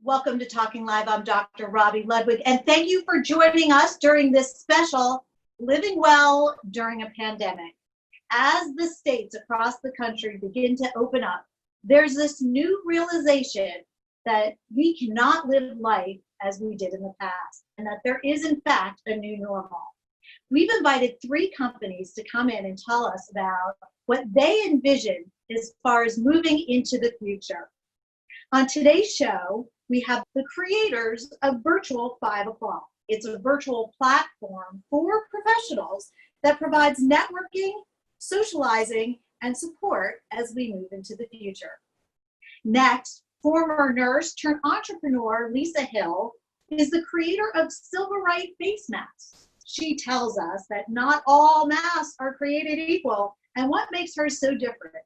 Welcome to Talking Live. I'm Dr. Robi Ludwig, and thank you for joining us during this special Living Well During a Pandemic. As the states across the country begin to open up, there's this new realization that we cannot live life as we did in the past, and that there is, in fact, a new normal. We've invited 3 companies to come in and tell us about what they envision as far as moving into the future. On today's show, we have the creators of Virtual 5 O'Clock. It's a virtual platform for professionals that provides networking, socializing, and support as we move into the future. Next, former nurse turned entrepreneur Lisa Hill is the creator of Silverite face masks. She tells us that not all masks are created equal and what makes her so different.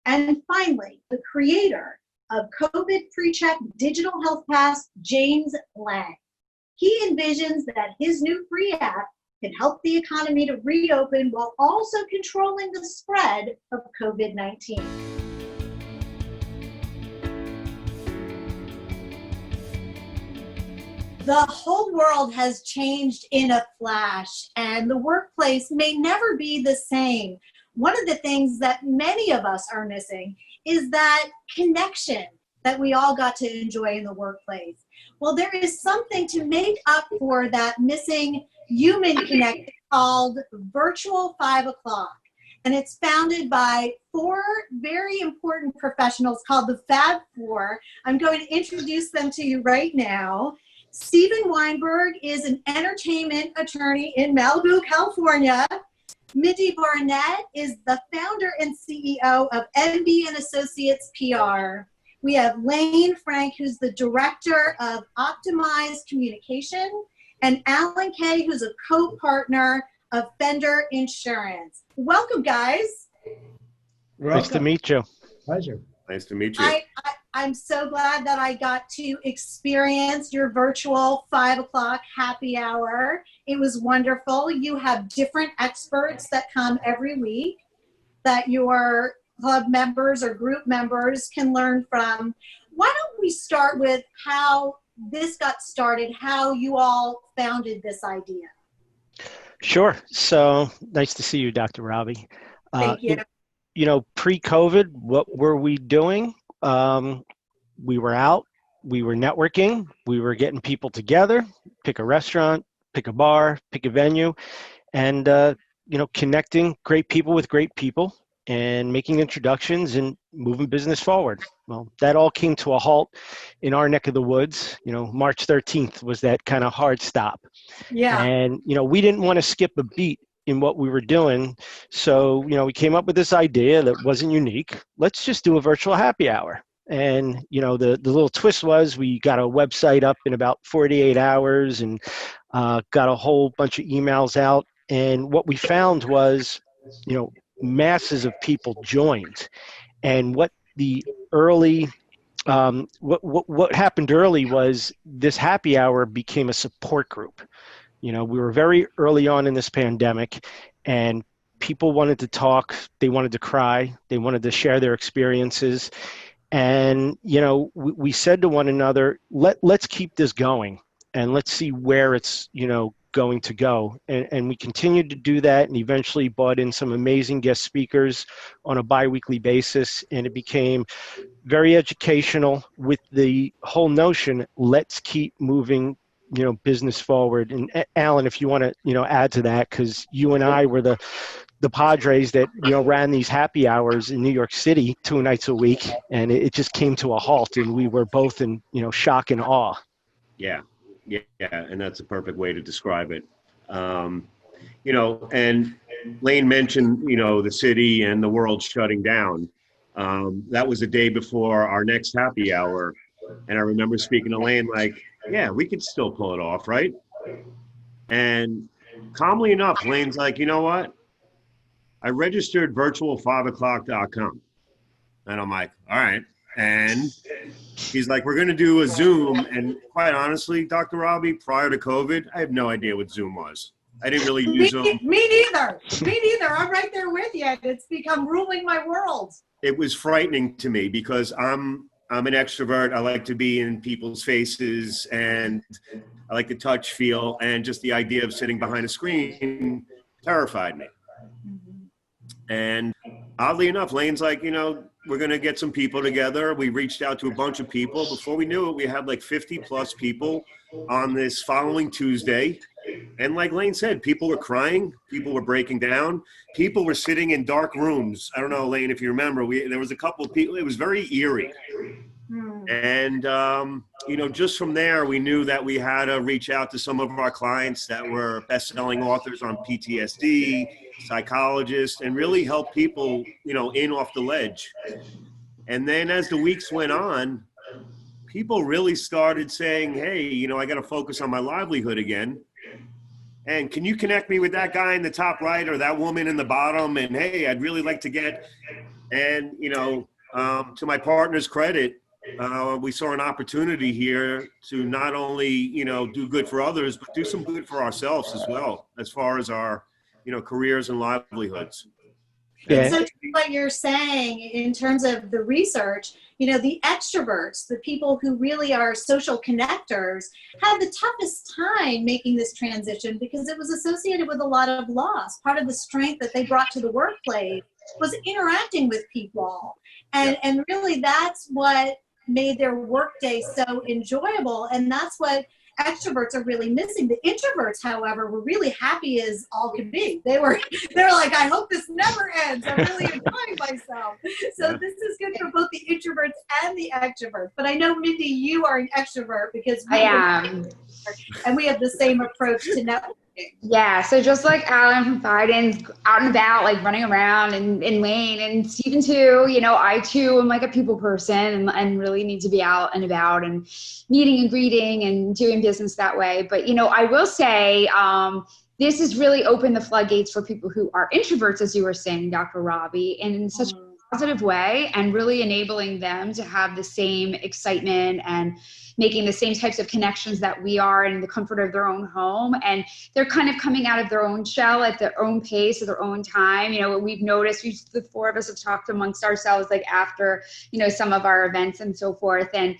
And finally, the creator of COVID PreCheck Digital Health Pass, James Lang. He envisions that his new free app can help the economy to reopen while also controlling the spread of COVID-19. The whole world has changed in a flash, and the workplace may never be the same. One of the things that many of us are missing is that connection that we all got to enjoy in the workplace. Well, there is something to make up for that missing human connection called Virtual 5 O'Clock. And it's founded by 4 very important professionals called the Fab Four. I'm going to introduce them to you right now. Stephen Weinberg is an entertainment attorney in Malibu, California. Mindy Barnett is the founder and CEO of MB and Associates PR. We have Lane Frank, who's the director of Optimized Communication, and Alan Kay, who's a co-partner of Fender Insurance. Welcome, guys. Nice to meet you. Pleasure. Nice to meet you. I'm so glad that I got to experience your virtual 5 o'clock happy hour. It was wonderful. You have different experts that come every week that your club members or group members can learn from. Why don't we start with how this got started, how you all founded this idea? Sure. So nice to see you, Dr. Robi. Thank you. You know, pre-COVID, what were we doing? We were out, we were networking, we were getting people together, pick a restaurant, pick a bar, pick a venue, and, connecting great people with great people and making introductions and moving business forward. Well, that all came to a halt in our neck of the woods. March 13th was that kind of hard stop. Yeah. And, we didn't want to skip a beat in what we were doing. So, we came up with this idea that wasn't unique. Let's just do a virtual happy hour. And, the little twist was we got a website up in about 48 hours and got a whole bunch of emails out. And what we found was, masses of people joined. And what the early, what happened early was this happy hour became a support group. We were very early on in this pandemic, and people wanted to talk, they wanted to cry, they wanted to share their experiences. And, we said to one another, let's keep this going and let's see where it's, going to go. And we continued to do that and eventually brought in some amazing guest speakers on a bi-weekly basis. And it became very educational with the whole notion, let's keep moving business forward. And Alan, if you want to, add to that, because you and I were the Padres that, ran these happy hours in New York City 2 nights a week, and it just came to a halt, and we were both in, shock and awe. Yeah. And that's a perfect way to describe it. And Lane mentioned, the city and the world shutting down. That was the day before our next happy hour. And I remember speaking to Lane like, yeah, we could still pull it off, right? And calmly enough, Lane's like, you know what? I registered virtual5o'clock.com. And I'm like, all right. And he's like, we're going to do a Zoom. And quite honestly, Dr. Robi, prior to COVID, I have no idea what Zoom was. I didn't really use Zoom. Me neither. I'm right there with you. It's become ruling my world. It was frightening to me because I'm I'm an extrovert. I like to be in people's faces, and I like to touch, feel, and just the idea of sitting behind a screen terrified me. And oddly enough, Lane's like, we're going to get some people together. We reached out to a bunch of people. Before we knew it, we had like 50 plus people on this following Tuesday. And like Lane said, people were crying, people were breaking down, people were sitting in dark rooms. I don't know, Lane, if you remember, there was a couple of people, it was very eerie. And, just from there, we knew that we had to reach out to some of our clients that were best-selling authors on PTSD, psychologists, and really help people, in off the ledge. And then as the weeks went on, people really started saying, hey, I got to focus on my livelihood again. And can you connect me with that guy in the top right or that woman in the bottom? And hey, I'd really like to get, and, to my partner's credit, we saw an opportunity here to not only, do good for others, but do some good for ourselves as well, as far as our, careers and livelihoods. Yeah. So what you're saying in terms of the research, the extroverts, the people who really are social connectors, had the toughest time making this transition because it was associated with a lot of loss. Part of the strength that they brought to the workplace was interacting with people. And really that's what made their workday so enjoyable. And that's what extroverts are really missing. The introverts, however, were really happy as all could be. They were like, I hope this never ends. I'm really enjoying myself. So this is good for both the introverts and the extroverts. But I know, Mindy, you are an extrovert because I am. And we have the same approach to networking. Yeah, so just like Alan from Biden's out and about, like running around, and Lane and Stephen too, I too am like a people person and really need to be out and about and meeting and greeting and doing business that way. But, I will say this has really opened the floodgates for people who are introverts, as you were saying, Dr. Robbie, in such a positive way, and really enabling them to have the same excitement and making the same types of connections that we are in the comfort of their own home. And they're kind of coming out of their own shell at their own pace, at their own time. What we've noticed, the four of us have talked amongst ourselves, like after, some of our events and so forth. And,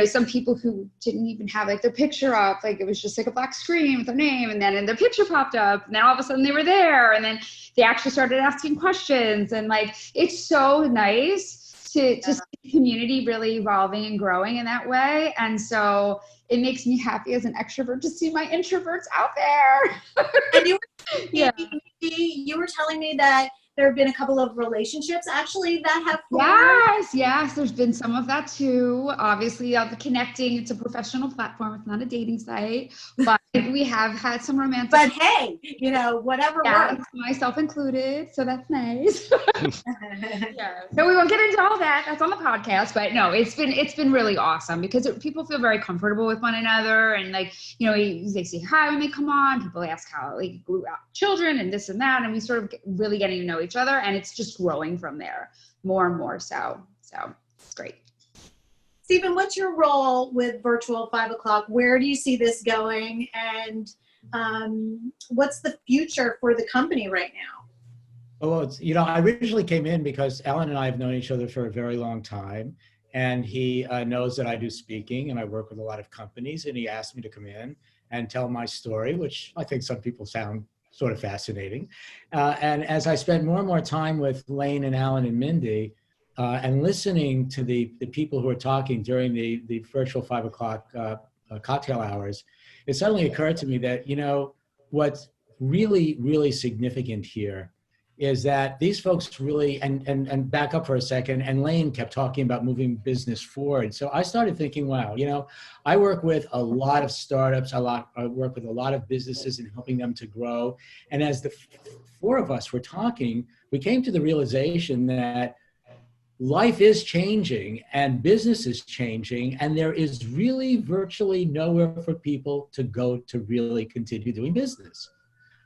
some people who didn't even have like their picture up, like it was just like a black screen with their name, and then their picture popped up, and then all of a sudden they were there, and then they actually started asking questions. And like, it's so nice to see the community really evolving and growing in that way. And so it makes me happy as an extrovert to see my introverts out there. And you were telling me that there have been a couple of relationships actually that have formed. Yes, there's been some of that too. Obviously, the connecting, it's a professional platform, it's not a dating site, but we have had some romantic. But hey, whatever works. Myself included, so that's nice. So we won't get into all that. That's on the podcast, but no, it's been really awesome because people feel very comfortable with one another, and like they say hi when they come on. People ask how they grew up, children, and this and that, and we sort of really getting to know each other, and it's just growing from there more and more. So it's great. Stephen, what's your role with Virtual 5 o'clock? Where do you see this going? And what's the future for the company right now? Well, I originally came in because Alan and I have known each other for a very long time. And he knows that I do speaking and I work with a lot of companies. And he asked me to come in and tell my story, which I think some people sound sort of fascinating. And as I spent more and more time with Lane and Alan and Mindy, and listening to the people who are talking during the virtual 5 o'clock cocktail hours, it suddenly occurred to me that, what's really, really significant here is that these folks really, and back up for a second, and Lane kept talking about moving business forward. So I started thinking, wow, I work with a lot of startups, I work with a lot of businesses and helping them to grow. And as the four of us were talking, we came to the realization that life is changing and business is changing, and there is really virtually nowhere for people to go to really continue doing business,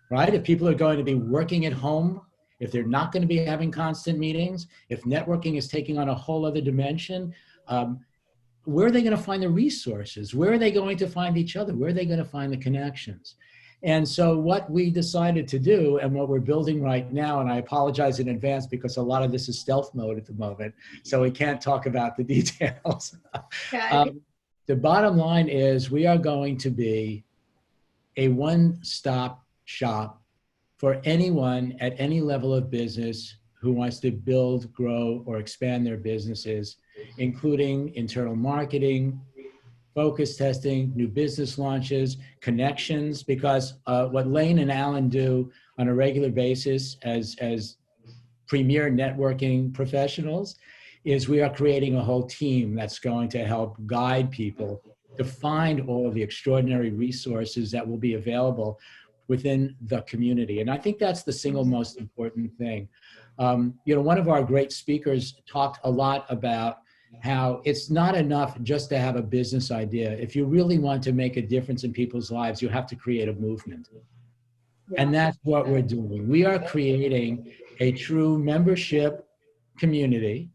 right? If people are going to be working at home, if they're not going to be having constant meetings, if networking is taking on a whole other dimension, where are they going to find the resources? Where are they going to find each other? Where are they going to find the connections? And so what we decided to do and what we're building right now, and I apologize in advance because a lot of this is stealth mode at the moment, so we can't talk about the details. Okay. The bottom line is we are going to be a one-stop shop for anyone at any level of business who wants to build, grow, or expand their businesses, including internal marketing, focus testing, new business launches, connections, because what Lane and Alan do on a regular basis as premier networking professionals is we are creating a whole team that's going to help guide people to find all of the extraordinary resources that will be available within the community. And I think that's the single most important thing. One of our great speakers talked a lot about how it's not enough just to have a business idea. If you really want to make a difference in people's lives, you have to create a movement. Yeah. And that's what we're doing. We are creating a true membership community.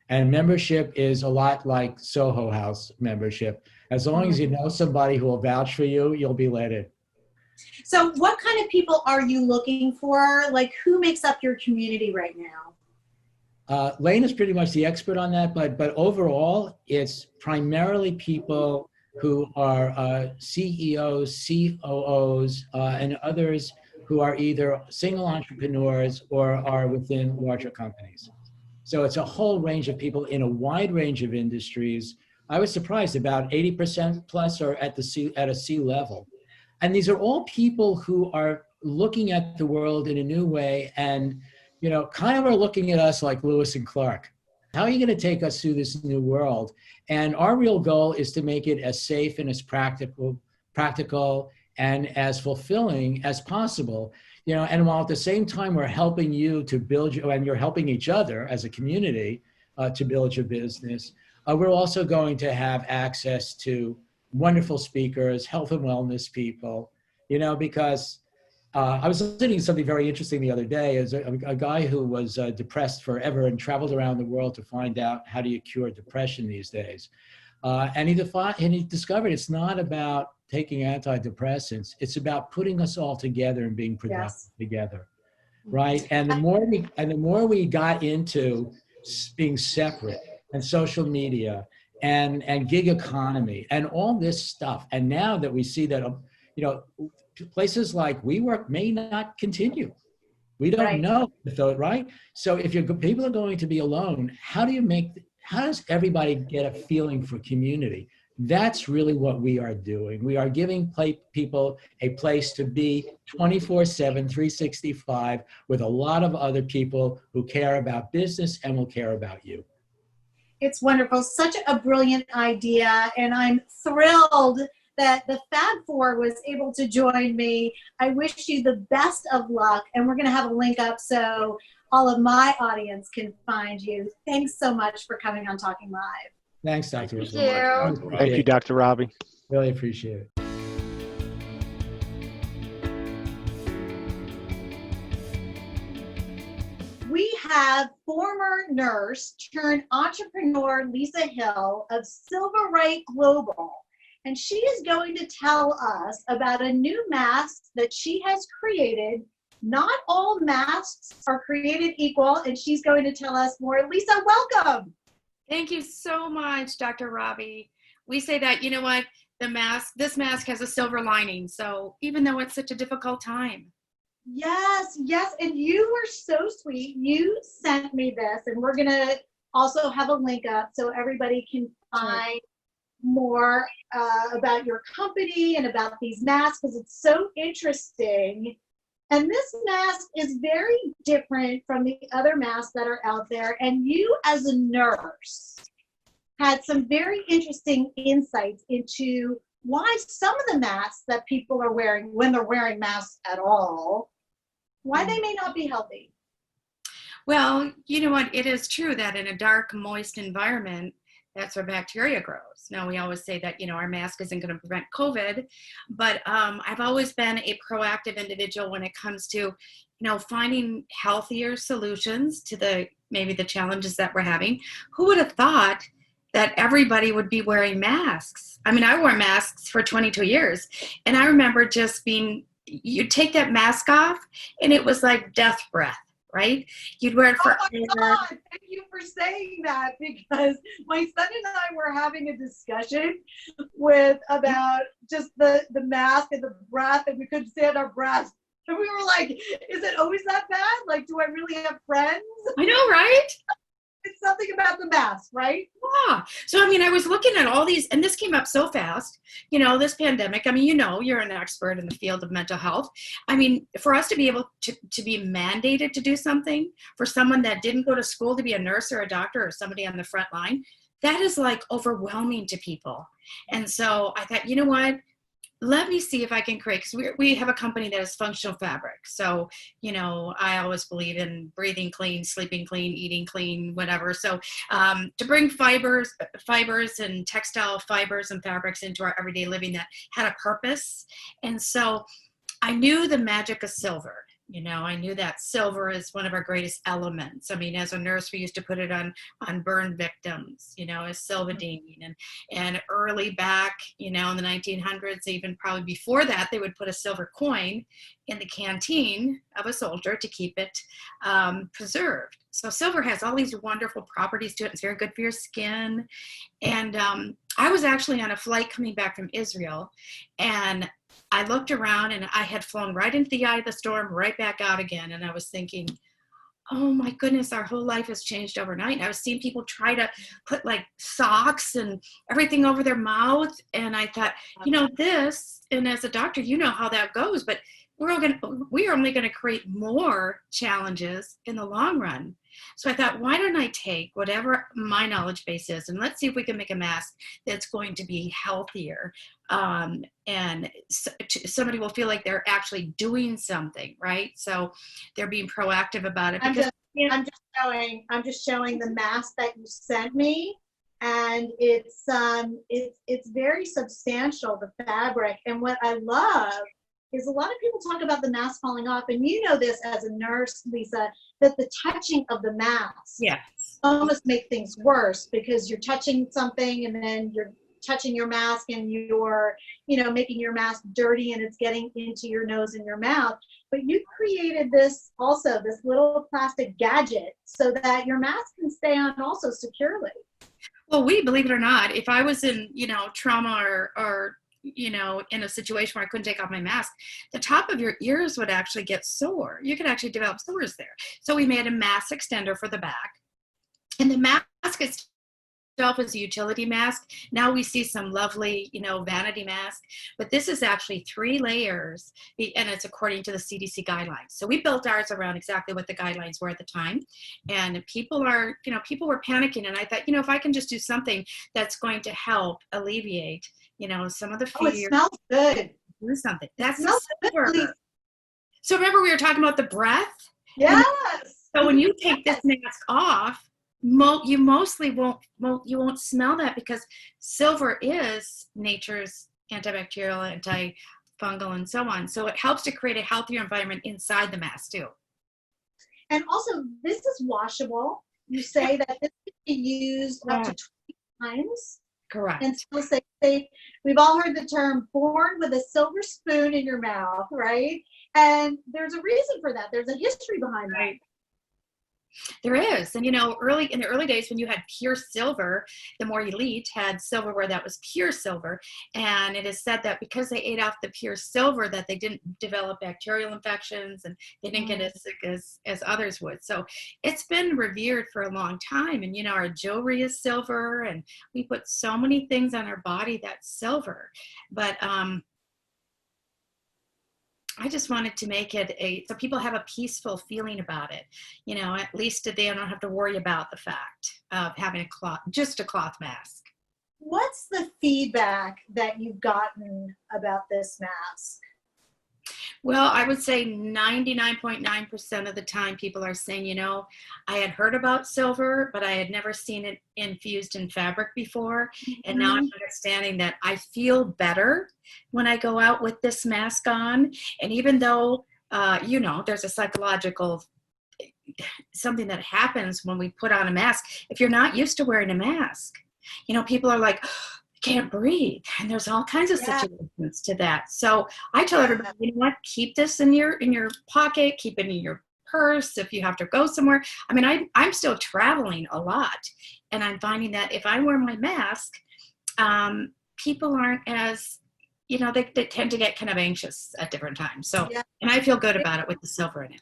And membership is a lot like Soho House membership. As long as you know somebody who will vouch for you, you'll be let in. So what kind of people are you looking for? Like, who makes up your community right now? Lane is pretty much the expert on that, but overall, it's primarily people who are CEOs, COOs, and others who are either single entrepreneurs or are within larger companies. So it's a whole range of people in a wide range of industries. I was surprised about 80% plus are at a C level. And these are all people who are looking at the world in a new way and kind of are looking at us like Lewis and Clark. How are you going to take us through this new world? And our real goal is to make it as safe and as practical and as fulfilling as possible. And while at the same time we're helping you to build, and you're helping each other as a community to build your business, we're also going to have access to wonderful speakers, health and wellness people, because I was listening to something very interesting the other day. Is a guy who was depressed forever and traveled around the world to find out how do you cure depression these days. And he discovered it's not about taking antidepressants. It's about putting us all together and being productive together, right? And the more we got into being separate and social media and gig economy and all this stuff, and now that we see that places like WeWork may not continue. We don't know, right? So if people are going to be alone, how does everybody get a feeling for community? That's really what we are doing. We are giving people a place to be 24/7, 365 with a lot of other people who care about business and will care about you. It's wonderful. Such a brilliant idea. And I'm thrilled that the Fab Four was able to join me. I wish you the best of luck. And we're going to have a link up so all of my audience can find you. Thanks so much for coming on Talking Live. Thanks, Dr. Thank you. Thank you, Dr. Robbie. Really appreciate it. We have former nurse turned entrepreneur Lisa Hill of Silverite Global, and she is going to tell us about a new mask that she has created. Not all masks are created equal, and she's going to tell us more. Lisa, welcome. Thank you so much, Dr. Robbie. We say that, this mask has a silver lining. So even though it's such a difficult time. Yes. And you were so sweet. You sent me this, and we're going to also have a link up so everybody can find more about your company and about these masks, because it's so interesting. And this mask is very different from the other masks that are out there. And you, as a nurse, had some very interesting insights into why some of the masks that people are wearing, when they're wearing masks at all, why they may not be healthy. Well, you know what? It is true that in a dark, moist environment, that's where bacteria grows. Now, we always say that, our mask isn't going to prevent COVID, but I've always been a proactive individual when it comes to, finding healthier solutions to maybe the challenges that we're having. Who would have thought that everybody would be wearing masks? I mean, I wore masks for 22 years, and I remember just being you'd take that mask off and it was like death breath, right? You'd wear it Oh for my God, thank you for saying that, because my son and I were having a discussion about just the mask and the breath, and we couldn't stand our breath. And we were like, is it always that bad? Like, do I really have friends? I know, right? It's something about the mask, right? Yeah. So, I mean, I was looking at all these, and this came up so fast, this pandemic. I mean, you're an expert in the field of mental health. I mean, for us to be able to be mandated to do something, for someone that didn't go to school to be a nurse or a doctor or somebody on the front line, that is like overwhelming to people. And so I thought, you know what? Let me see if I can create, because we have a company that is functional fabric. So, I always believe in breathing clean, sleeping clean, eating clean, whatever. So to bring fibers and textile fibers and fabrics into our everyday living that had a purpose. And so I knew the magic of silver. I knew that silver is one of our greatest elements. I mean, as a nurse, we used to put it on burn victims, as Silvadene, and early back, in the 1900s, even probably before that, they would put a silver coin in the canteen of a soldier to keep it preserved. So silver has all these wonderful properties to it. It's very good for your skin. And I was actually on a flight coming back from Israel, and I looked around and I had flown right into the eye of the storm, right back out again. And I was thinking, oh my goodness, our whole life has changed overnight. And I was seeing people try to put like socks and everything over their mouth. And I thought, this, and as a doctor, how that goes, but we're only going to create more challenges in the long run. So I thought, why don't I take whatever my knowledge base is, and let's see if we can make a mask that's going to be healthier, and somebody will feel like they're actually doing something, right? So they're being proactive about it. I'm just showing the mask that you sent me, and it's very substantial, the fabric. And what I love is a lot of people talk about the mask falling off, and you know this as a nurse, Lisa, that the touching of the mask almost make things worse, because you're touching something and then you're touching your mask and you're making your mask dirty and it's getting into your nose and your mouth. But you created this little plastic gadget so that your mask can stay on also securely. Well, believe it or not, if I was in trauma or in a situation where I couldn't take off my mask, the top of your ears would actually get sore. You could actually develop sores there. So we made a mask extender for the back. And the mask itself is a utility mask. Now we see some lovely, vanity mask, but this is actually 3 layers, and it's according to the CDC guidelines. So we built ours around exactly what the guidelines were at the time. And people were panicking. And I thought, if I can just do something that's going to help alleviate some of the fear. Oh, it smells good. Do something. That's the silver. So remember we were talking about the breath? Yes. So when you take this mask off, you mostly won't smell that, because silver is nature's antibacterial, antifungal, and so on. So it helps to create a healthier environment inside the mask too. And also, this is washable. You say that this can be used up to 20 times. Correct. And still stay safe. We've all heard the term born with a silver spoon in your mouth, right? And there's a reason for that. There's a history behind that. There is. And in the early days when you had pure silver, the more elite had silverware that was pure silver. And it is said that because they ate off the pure silver, that they didn't develop bacterial infections and they didn't get as sick as others would. So it's been revered for a long time. And our jewelry is silver, and we put so many things on our body that's silver. But I just wanted to make it so people have a peaceful feeling about it. At least they don't have to worry about the fact of having just a cloth mask. What's the feedback that you've gotten about this mask? Well, I would say 99.9% of the time people are saying, I had heard about silver, but I had never seen it infused in fabric before. And now I'm understanding that I feel better when I go out with this mask on. And even though, there's a psychological something that happens when we put on a mask, if you're not used to wearing a mask, people are like, can't breathe, and there's all kinds of Yeah. situations to that. So I tell everybody, you know what, keep this in your pocket, keep it in your purse if you have to go somewhere. I mean, I'm still traveling a lot, and I'm finding that if I wear my mask, people aren't as, you know, they tend to get kind of anxious at different times. So, Yeah. and I feel good about it with the silver in it.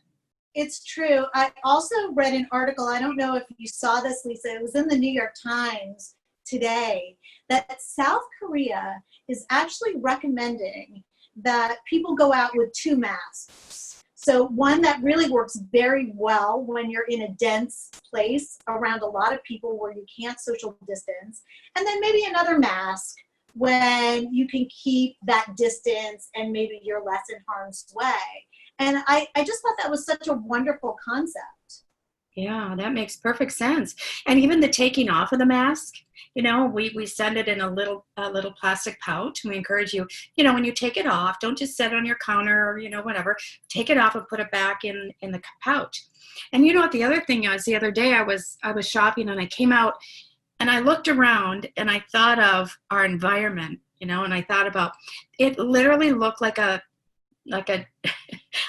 It's true. I also read an article, I don't know if you saw this, Lisa, it was in the New York Times today, that South Korea is actually recommending that people go out with 2 masks. So one that really works very well when you're in a dense place around a lot of people where you can't social distance, and then maybe another mask when you can keep that distance and maybe you're less in harm's way. And I just thought that was such a wonderful concept. Yeah, that makes perfect sense. And even the taking off of the mask, you know, we send it in a little plastic pouch. And we encourage you, you know, when you take it off, don't just set it on your counter or, you know, whatever. Take it off and put it back in the pouch. And you know what? The other thing is, the other day I was shopping and I came out and I looked around and I thought of our environment, you know, and I thought about it. Literally looked like a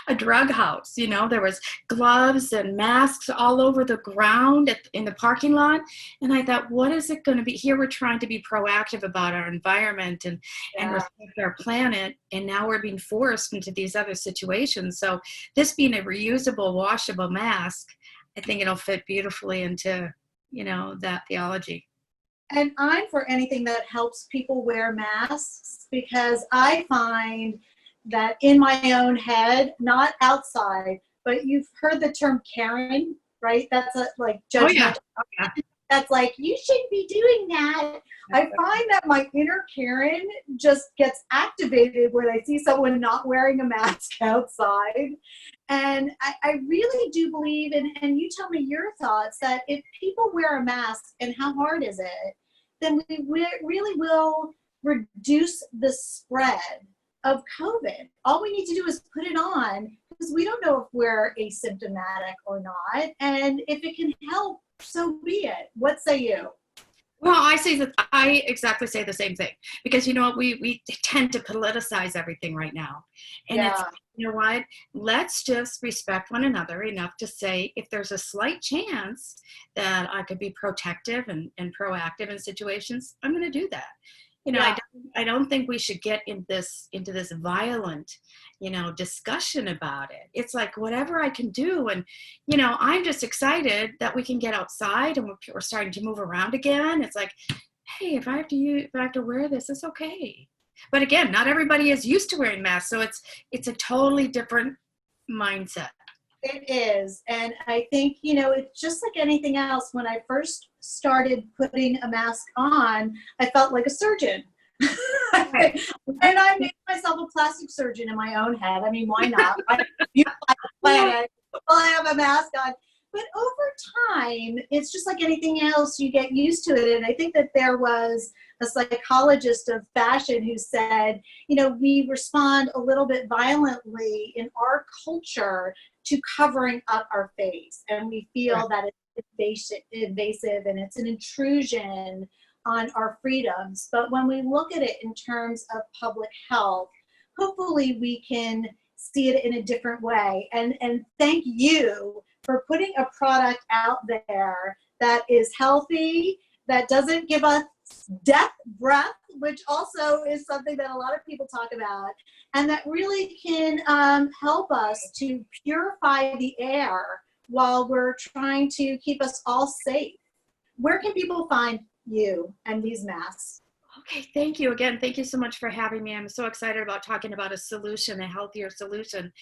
a drug house. You know, there was gloves and masks all over the ground in the parking lot. And I thought, what is it going to be? Here we're trying to be proactive about our environment and respect our planet. And now we're being forced into these other situations. So this being a reusable, washable mask, I think it'll fit beautifully into, you know, that theology. And I'm for anything that helps people wear masks, because I find that in my own head, not outside, but you've heard the term Karen, right? That's a like judgment. Oh, yeah. That's like, you shouldn't be doing that. I find that my inner Karen just gets activated when I see someone not wearing a mask outside. And I really do believe, and you tell me your thoughts, that if people wear a mask, and how hard is it, then we really will reduce the spread of COVID. All we need to do is put it on, because we don't know if we're asymptomatic or not. And if it can help, so be it. What say you? Well, I exactly say the same thing, because you know what, we tend to politicize everything right now. And it's, you know what, let's just respect one another enough to say, if there's a slight chance that I could be protective and proactive in situations, I'm going to do that. You know, I don't think we should get into this violent, you know, discussion about it. It's like, whatever I can do. And, you know, I'm just excited that we can get outside and we're starting to move around again. It's like, hey, if I have to wear this, it's okay. But again, not everybody is used to wearing masks. So it's a totally different mindset. It is. And I think, you know, it's just like anything else. When I first started putting a mask on, I felt like a surgeon. And I made myself a plastic surgeon in my own head. I mean, why not? I have a mask on. But over time, it's just like anything else, you get used to it. And I think that there was a psychologist of fashion who said, you know, we respond a little bit violently in our culture to covering up our face. And we feel that it's invasive and it's an intrusion on our freedoms. But when we look at it in terms of public health, hopefully we can see it in a different way. And thank you for putting a product out there that is healthy, that doesn't give us death breath, which also is something that a lot of people talk about, and that really can help us to purify the air while we're trying to keep us all safe. Where can people find you and these masks? Okay, thank you again. Thank you so much for having me. I'm so excited about talking about a solution, a healthier solution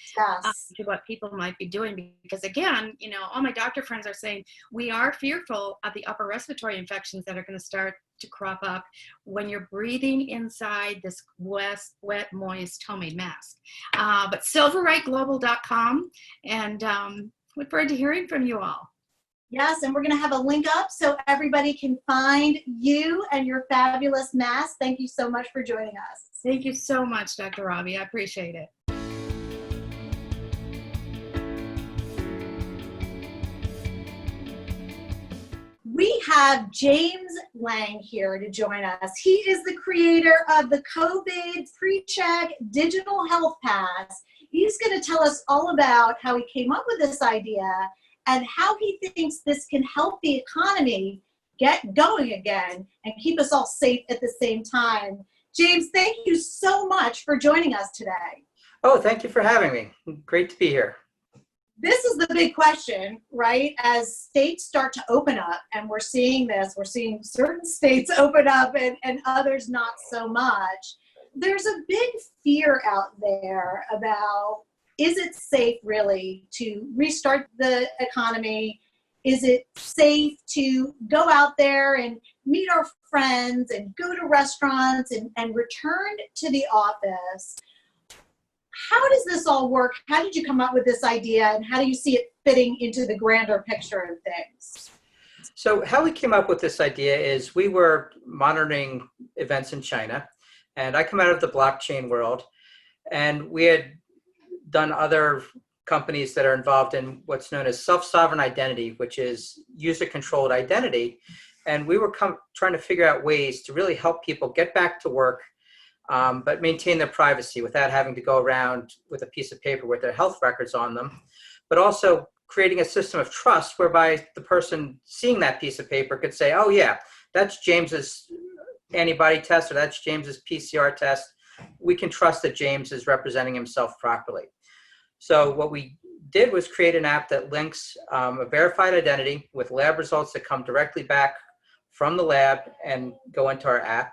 to what people might be doing. Because again, you know, all my doctor friends are saying we are fearful of the upper respiratory infections that are going to start to crop up when you're breathing inside this wet, moist, homemade mask. But silverrightglobal.com, and look forward to hearing from you all. Yes, and we're going to have a link up so everybody can find you and your fabulous mask. Thank you so much for joining us. Thank you so much, Dr. Robi. I appreciate it. We have James Lang here to join us. He is the creator of the COVID PreCheck Digital Health Pass. He's going to tell us all about how he came up with this idea and how he thinks this can help the economy get going again and keep us all safe at the same time. James, thank you so much for joining us today. Oh, thank you for having me. Great to be here. This is the big question, right? As states start to open up, and we're seeing this, we're seeing certain states open up and others not so much. There's a big fear out there about, is it safe really to restart the economy? Is it safe to go out there and meet our friends and go to restaurants and return to the office? How does this all work? How did you come up with this idea, and how do you see it fitting into the grander picture of things? So how we came up with this idea is we were monitoring events in China, and I come out of the blockchain world, and we had done other companies that are involved in what's known as self-sovereign identity, which is user-controlled identity. And we were trying to figure out ways to really help people get back to work, but maintain their privacy without having to go around with a piece of paper with their health records on them, but also creating a system of trust whereby the person seeing that piece of paper could say, oh yeah, that's James's antibody test, or that's James's PCR test. We can trust that James is representing himself properly. So what we did was create an app that links a verified identity with lab results that come directly back from the lab and go into our app.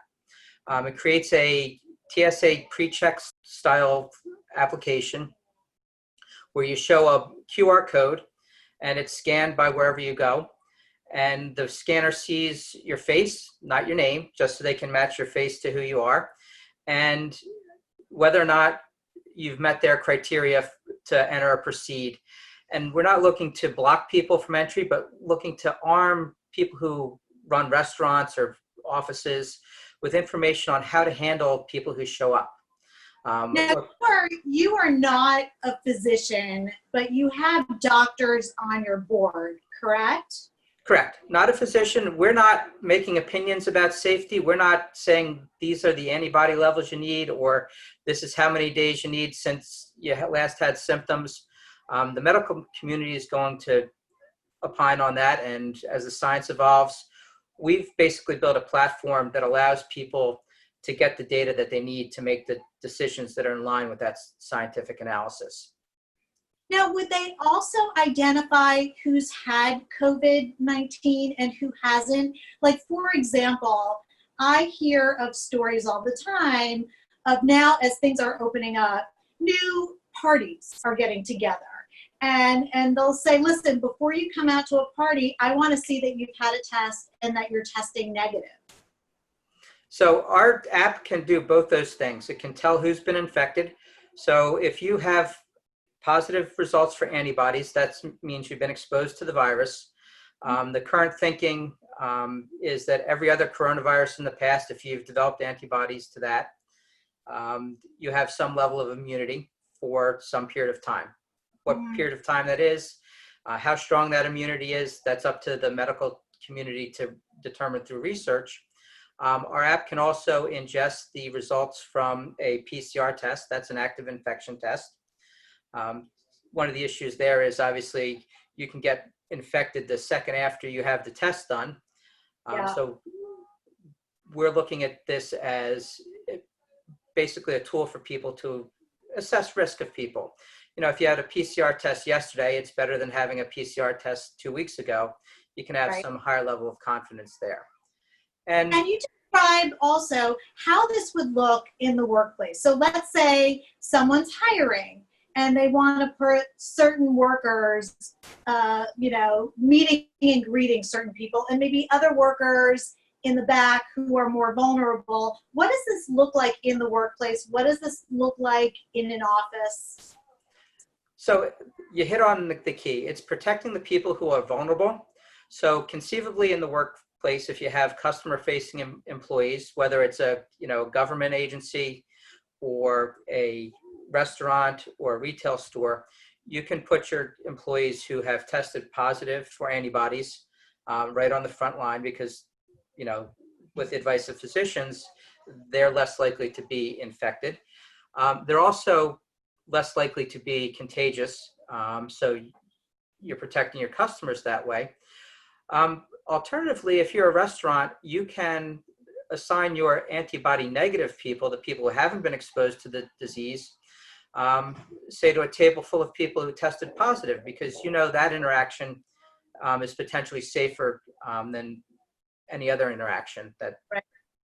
It creates a TSA PreCheck style application where you show a QR code and it's scanned by wherever you go. And the scanner sees your face, not your name, just so they can match your face to who you are, and whether or not you've met their criteria to enter or proceed. And we're not looking to block people from entry, but looking to arm people who run restaurants or offices with information on how to handle people who show up. Now, you are not a physician, but you have doctors on your board, correct? Correct. Not a physician. We're not making opinions about safety. We're not saying these are the antibody levels you need, or this is how many days you need since you last had symptoms. The medical community is going to opine on that, and as the science evolves, we've basically built a platform that allows people to get the data that they need to make the decisions that are in line with that scientific analysis. Now, would they also identify who's had COVID-19 and who hasn't? Like, for example, I hear of stories all the time of now, as things are opening up, new parties are getting together. And they'll say, listen, before you come out to a party, I want to see that you've had a test and that you're testing negative. So our app can do both those things. It can tell who's been infected. So if you have positive results for antibodies, that means you've been exposed to the virus. The current thinking is that every other coronavirus in the past, if you've developed antibodies to that, you have some level of immunity for some period of time. What period of time that is, how strong that immunity is, that's up to the medical community to determine through research. Our app can also ingest the results from a PCR test. That's an active infection test. One of the issues there is obviously you can get infected the second after you have the test done. So we're looking at this as basically a tool for people to assess risk of people. You know, if you had a PCR test yesterday, it's better than having a PCR test 2 weeks ago. You can have some higher level of confidence there. And you describe also how this would look in the workplace. So let's say someone's hiring and they want to put certain workers, meeting and greeting certain people, and maybe other workers in the back who are more vulnerable. What does this look like in the workplace? What does this look like in an office? So you hit on the key. It's protecting the people who are vulnerable. So conceivably in the workplace, if you have customer-facing employees, whether it's a government agency or a restaurant or a retail store, you can put your employees who have tested positive for antibodies right on the front line because, with the advice of physicians, they're less likely to be infected. They're also less likely to be contagious. So you're protecting your customers that way. Alternatively, if you're a restaurant, you can assign your antibody negative people, the people who haven't been exposed to the disease, say to a table full of people who tested positive, because that interaction is potentially safer than any other interaction. Right.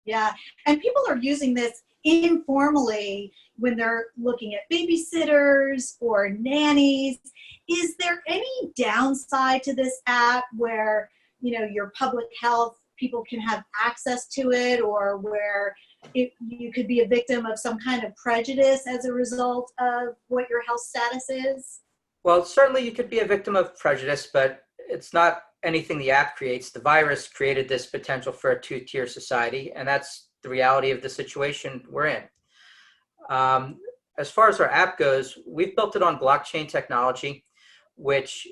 Yeah, and people are using this informally when they're looking at babysitters or nannies. Is there any downside to this app where, your public health people can have access to it, or where you could be a victim of some kind of prejudice as a result of what your health status is? Well, certainly you could be a victim of prejudice, but it's not anything the app creates. The virus created this potential for a two-tier society, and that's the reality of the situation we're in. As far as our app goes, we've built it on blockchain technology, which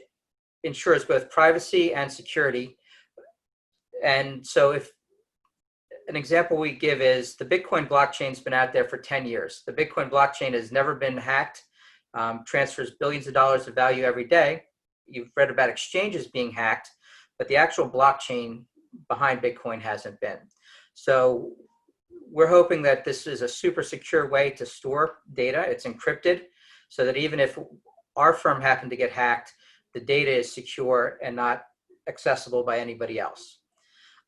ensures both privacy and security. And so if an example we give is the Bitcoin blockchain's been out there for 10 years. The Bitcoin blockchain has never been hacked, transfers billions of dollars of value every day. You've read about exchanges being hacked, but the actual blockchain behind Bitcoin hasn't been. So we're hoping that this is a super secure way to store data. It's encrypted so that even if our firm happened to get hacked, the data is secure and not accessible by anybody else.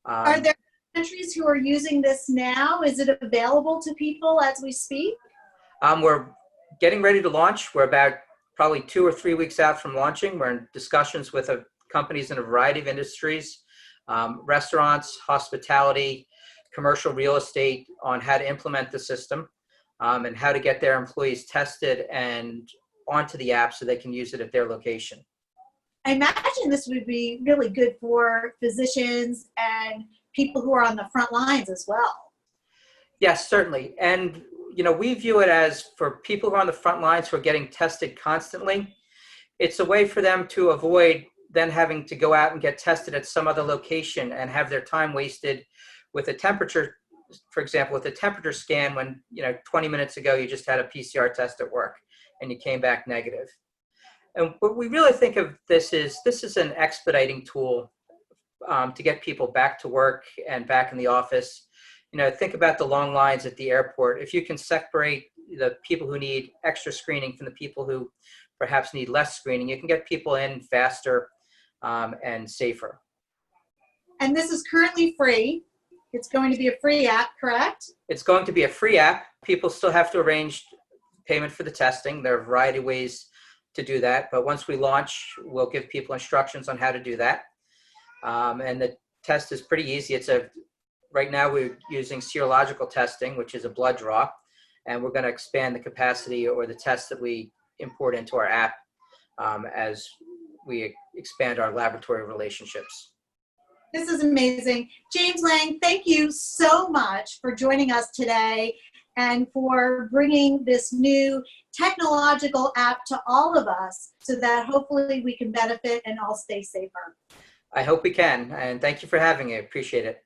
Are there countries who are using this now? Is it available to people as we speak? We're getting ready to launch. We're about probably 2 or 3 weeks out from launching. We're in discussions with companies in a variety of industries, restaurants, hospitality, commercial real estate, on how to implement the system and how to get their employees tested and onto the app so they can use it at their location. I imagine this would be really good for physicians and people who are on the front lines as well. Yes, certainly. And, we view it as for people who are on the front lines who are getting tested constantly, it's a way for them to avoid then having to go out and get tested at some other location and have their time wasted with a temperature, for example, with a temperature scan when, 20 minutes ago you just had a PCR test at work and you came back negative. And what we really think of this is an expediting tool to get people back to work and back in the office. Think about the long lines at the airport. If you can separate the people who need extra screening from the people who perhaps need less screening, you can get people in faster and safer. And this is currently free. It's going to be a free app, correct? It's going to be a free app. People still have to arrange payment for the testing. There are a variety of ways to do that. But once we launch, we'll give people instructions on how to do that. And the test is pretty easy. Right now we're using serological testing, which is a blood draw, and we're going to expand the capacity or the tests that we import into our app as we expand our laboratory relationships. This is amazing. James Lang, thank you so much for joining us today and for bringing this new technological app to all of us so that hopefully we can benefit and all stay safer. I hope we can, and thank you for having me. I appreciate it.